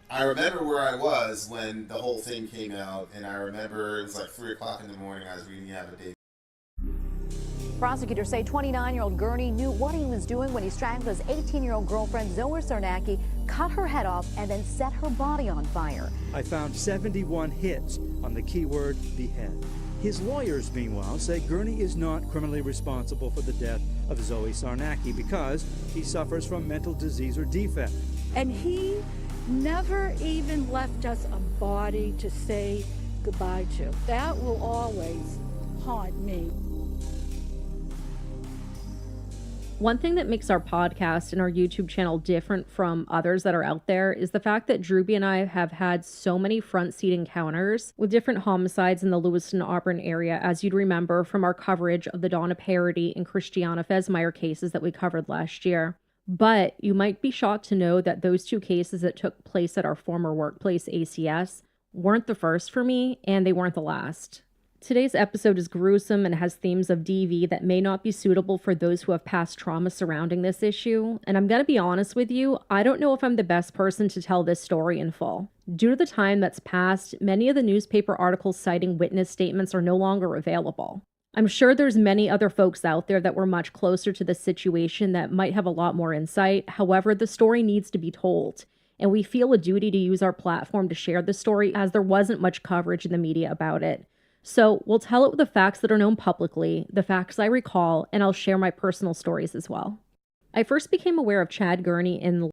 I remember where I was when the whole thing came out, and I remember it was like 3 o'clock in the morning. I was reading Have a Day. Prosecutors say 29-year-old Gurney knew what he was doing when he strangled his 18-year-old girlfriend Zoe Sarnacki, cut her head off, and then set her body on fire. I found 71 hits on the keyword behead. His lawyers, meanwhile, say Gurney is not criminally responsible for the death of Zoe Sarnacki because he suffers from mental disease or defect. And he never even left us a body to say goodbye to. That will always haunt me. One thing that makes our podcast and our YouTube channel different from others that are out there is the fact that Drewby and I have had so many front seat encounters with different homicides in the Lewiston, Auburn area, as you'd remember from our coverage of the Donna Parody and Christiana Fesmeyer cases that we covered last year. But you might be shocked to know that those two cases that took place at our former workplace, ACS, weren't the first for me, and they weren't the last. Today's episode is gruesome and has themes of DV that may not be suitable for those who have past trauma surrounding this issue, and I'm gonna be honest with you, I don't know if I'm the best person to tell this story in full. Due to the time that's passed, many of the newspaper articles citing witness statements are no longer available. I'm sure there's many other folks out there that were much closer to the situation that might have a lot more insight. However, the story needs to be told, and we feel a duty to use our platform to share the story as there wasn't much coverage in the media about it. So we'll tell it with the facts that are known publicly, the facts I recall, and I'll share my personal stories as well. I first became aware of Chad Gurney in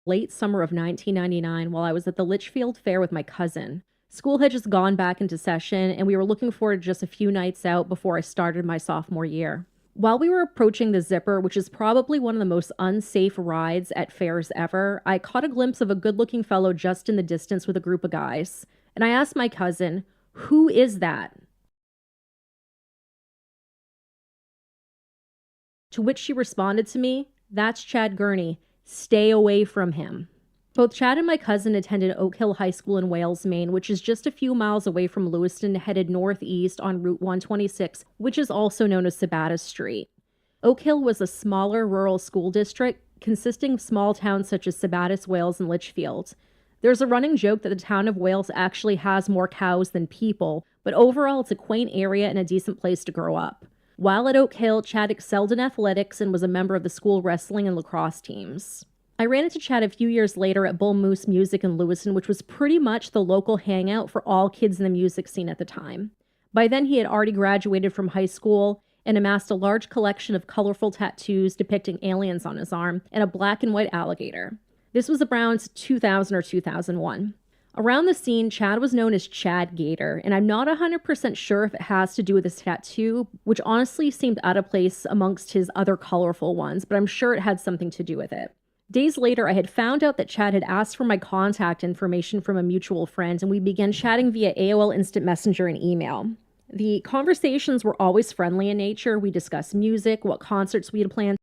late summer of 1999 while I was at the Litchfield Fair with my cousin. School had just gone back into session, and we were looking forward to just a few nights out before I started my sophomore year. While we were approaching the Zipper, which is probably one of the most unsafe rides at fairs ever, I caught a glimpse of a good-looking fellow just in the distance with a group of guys. And I asked my cousin, "Who is that?" To which she responded to me, "That's Chad Gurney. Stay away from him." Both Chad and my cousin attended Oak Hill High School in Wales, Maine, which is just a few miles away from Lewiston, headed northeast on Route 126, which is also known as Sabattis Street. Oak Hill was a smaller rural school district consisting of small towns such as Sabattis, Wales, and Litchfield. There's a running joke that the town of Wales actually has more cows than people, but overall it's a quaint area and a decent place to grow up. While at Oak Hill, Chad excelled in athletics and was a member of the school wrestling and lacrosse teams. I ran into Chad a few years later at Bull Moose Music in Lewiston, which was pretty much the local hangout for all kids in the music scene at the time. By then, he had already graduated from high school and amassed a large collection of colorful tattoos depicting aliens on his arm and a black and white alligator. This was around 2000 or 2001. Around the scene, Chad was known as Chad Gator, and I'm not 100% sure if it has to do with his tattoo, which honestly seemed out of place amongst his other colorful ones, but I'm sure it had something to do with it. Days later, I had found out that Chad had asked for my contact information from a mutual friend, and we began chatting via AOL Instant Messenger and email. The conversations were always friendly in nature. We discussed music, what concerts we had planned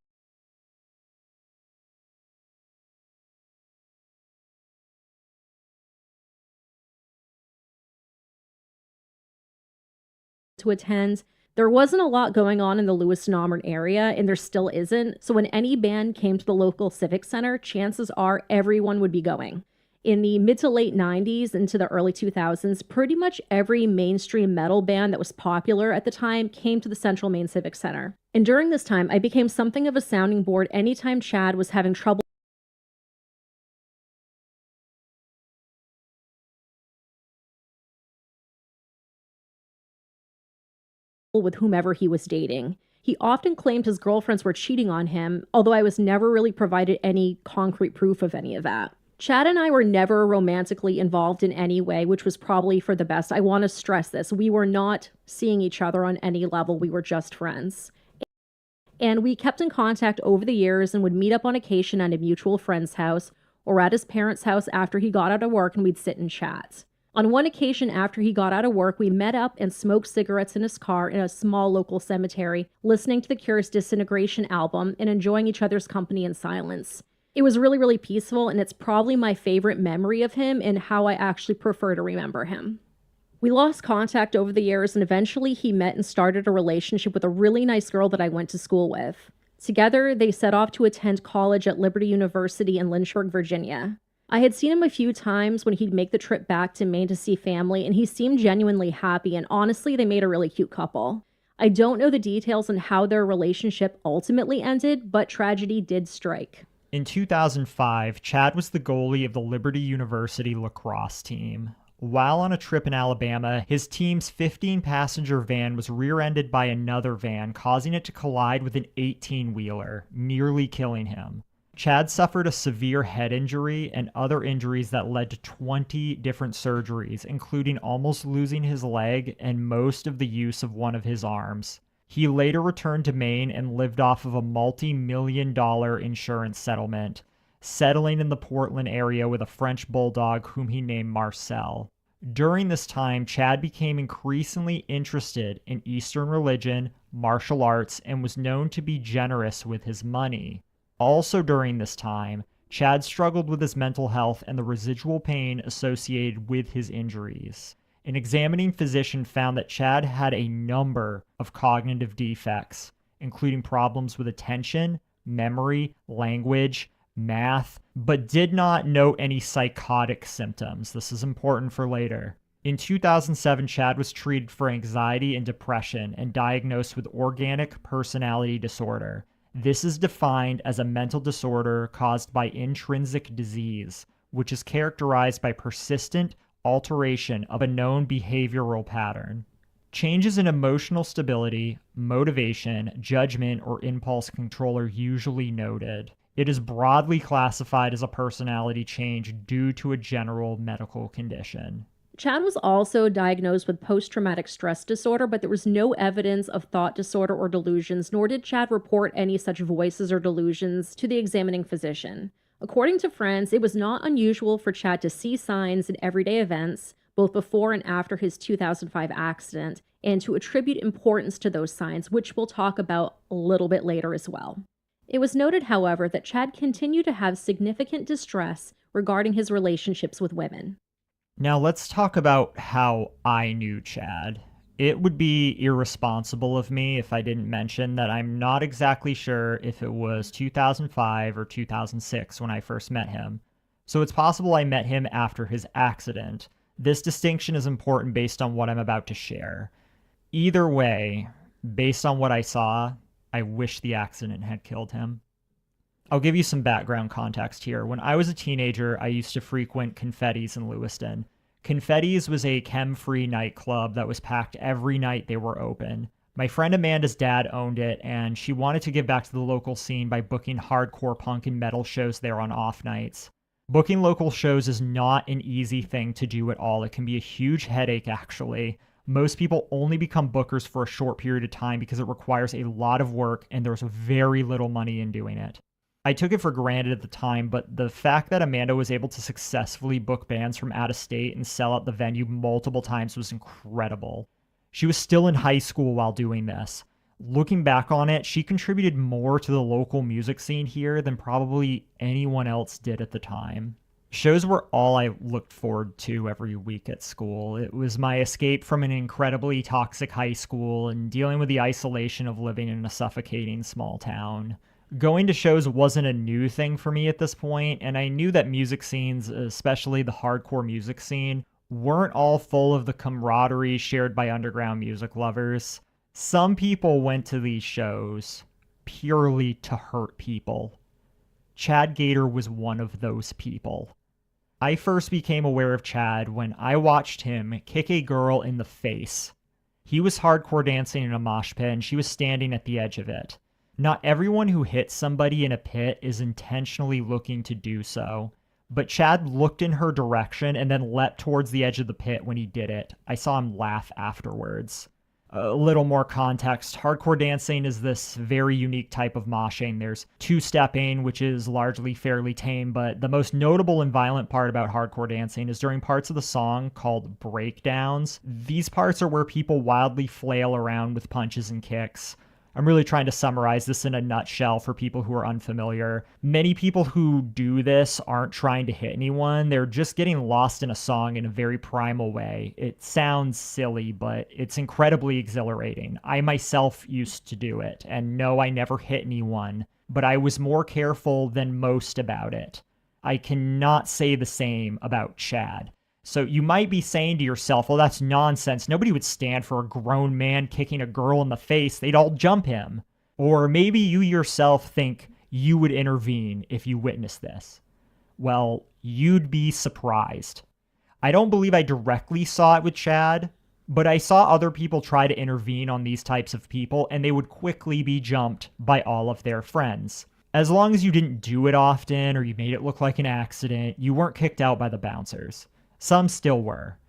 to attend. There wasn't a lot going on in the Lewiston Auburn area, and there still isn't, so when any band came to the local civic center, chances are everyone would be going. In the mid to late 90s into the early 2000s, pretty much every mainstream metal band that was popular at the time came to the Central Maine Civic Center. And during this time, I became something of a sounding board anytime Chad was having trouble with whomever he was dating. He often claimed his girlfriends were cheating on him, although I was never really provided any concrete proof of any of that. Chad and I were never romantically involved in any way, which was probably for the best. I want to stress this. We were not seeing each other on any level. We were just friends. And we kept in contact over the years and would meet up on occasion at a mutual friend's house or at his parents' house after he got out of work, and we'd sit and chat. On one occasion after he got out of work, we met up and smoked cigarettes in his car in a small local cemetery, listening to the Cure's Disintegration album and enjoying each other's company in silence. It was really, really peaceful, and it's probably my favorite memory of him and how I actually prefer to remember him. We lost contact over the years, and eventually he met and started a relationship with a really nice girl that I went to school with. Together, they set off to attend college at Liberty University in Lynchburg, Virginia. I had seen him a few times when he'd make the trip back to Maine to see family, and he seemed genuinely happy, and honestly, they made a really cute couple. I don't know the details on how their relationship ultimately ended, but tragedy did strike. In 2005, Chad was the goalie of the Liberty University lacrosse team. While on a trip in Alabama, his team's 15-passenger van was rear-ended by another van, causing it to collide with an 18-wheeler, nearly killing him. Chad suffered a severe head injury and other injuries that led to 20 different surgeries, including almost losing his leg and most of the use of one of his arms. He later returned to Maine and lived off of a multi-million-dollar insurance settlement, settling in the Portland area with a French bulldog whom he named Marcel. During this time, Chad became increasingly interested in Eastern religion, martial arts, and was known to be generous with his money. Also during this time, Chad struggled with his mental health and the residual pain associated with his injuries. An examining physician found that Chad had a number of cognitive defects, including problems with attention, memory, language, math, but did not note any psychotic symptoms. This is important for later. In 2007, Chad was treated for anxiety and depression and diagnosed with organic personality disorder. This is defined as a mental disorder caused by intrinsic disease, which is characterized by persistent alteration of a known behavioral pattern. Changes in emotional stability, motivation, judgment, or impulse control are usually noted. It is broadly classified as a personality change due to a general medical condition. Chad was also diagnosed with post-traumatic stress disorder, but there was no evidence of thought disorder or delusions, nor did Chad report any such voices or delusions to the examining physician. According to friends, it was not unusual for Chad to see signs in everyday events, both before and after his 2005 accident, and to attribute importance to those signs, which we'll talk about a little bit later as well. It was noted, however, that Chad continued to have significant distress regarding his relationships with women. Now let's talk about how I knew Chad. It would be irresponsible of me if I didn't mention that I'm not exactly sure if it was 2005 or 2006 when I first met him. So it's possible I met him after his accident. This distinction is important based on what I'm about to share. Either way, based on what I saw, I wish the accident had killed him. I'll give you some background context here. When I was a teenager, I used to frequent Confetti's in Lewiston. Confetti's was a chem-free nightclub that was packed every night they were open. My friend Amanda's dad owned it, and she wanted to give back to the local scene by booking hardcore punk and metal shows there on off nights. Booking local shows is not an easy thing to do at all. It can be a huge headache, actually. Most people only become bookers for a short period of time because it requires a lot of work and there's very little money in doing it. I took it for granted at the time, but the fact that Amanda was able to successfully book bands from out of state and sell out the venue multiple times was incredible. She was still in high school while doing this. Looking back on it, she contributed more to the local music scene here than probably anyone else did at the time. Shows were all I looked forward to every week at school. It was my escape from an incredibly toxic high school and dealing with the isolation of living in a suffocating small town. Going to shows wasn't a new thing for me at this point, and I knew that music scenes, especially the hardcore music scene, weren't all full of the camaraderie shared by underground music lovers. Some people went to these shows purely to hurt people. Chad Gator was one of those people. I first became aware of Chad when I watched him kick a girl in the face. He was hardcore dancing in a mosh pit and she was standing at the edge of it. Not everyone who hits somebody in a pit is intentionally looking to do so, but Chad looked in her direction and then leapt towards the edge of the pit when he did it. I saw him laugh afterwards. A little more context. Hardcore dancing is this very unique type of moshing. There's two-stepping, which is largely fairly tame, but the most notable and violent part about hardcore dancing is during parts of the song called breakdowns. These parts are where people wildly flail around with punches and kicks. I'm really trying to summarize this in a nutshell for people who are unfamiliar. Many people who do this aren't trying to hit anyone. They're just getting lost in a song in a very primal way. It sounds silly, but it's incredibly exhilarating. I myself used to do it, and no, I never hit anyone, but I was more careful than most about it. I cannot say the same about Chad. So you might be saying to yourself, well, that's nonsense. Nobody would stand for a grown man kicking a girl in the face. They'd all jump him. Or maybe you yourself think you would intervene if you witnessed this. Well, you'd be surprised. I don't believe I directly saw it with Chad, but I saw other people try to intervene on these types of people, and they would quickly be jumped by all of their friends. As long as you didn't do it often or you made it look like an accident, you weren't kicked out by the bouncers. Some still were.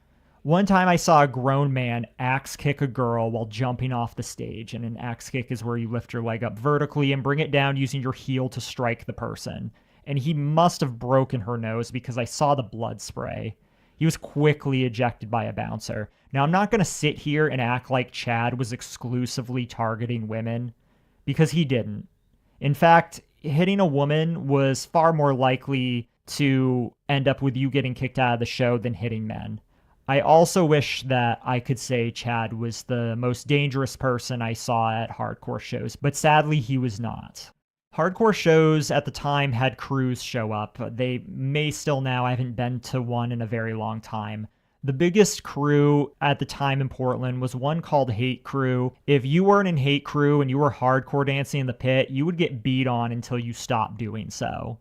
One time I saw a grown man axe kick a girl while jumping off the stage, and an axe kick is where you lift your leg up vertically and bring it down using your heel to strike the person. And he must have broken her nose because I saw the blood spray. He was quickly ejected by a bouncer. Now, I'm not going to sit here and act like Chad was exclusively targeting women, because he didn't. In fact, hitting a woman was far more likely to end up with you getting kicked out of the show than hitting men. I also wish that I could say Chad was the most dangerous person I saw at hardcore shows, but sadly he was not. Hardcore shows at the time had crews show up. They may still now. I haven't been to one in a very long time. The biggest crew at the time in Portland was one called Hate Crew. If you weren't in Hate Crew and you were hardcore dancing in the pit, you would get beat on until you stopped doing so.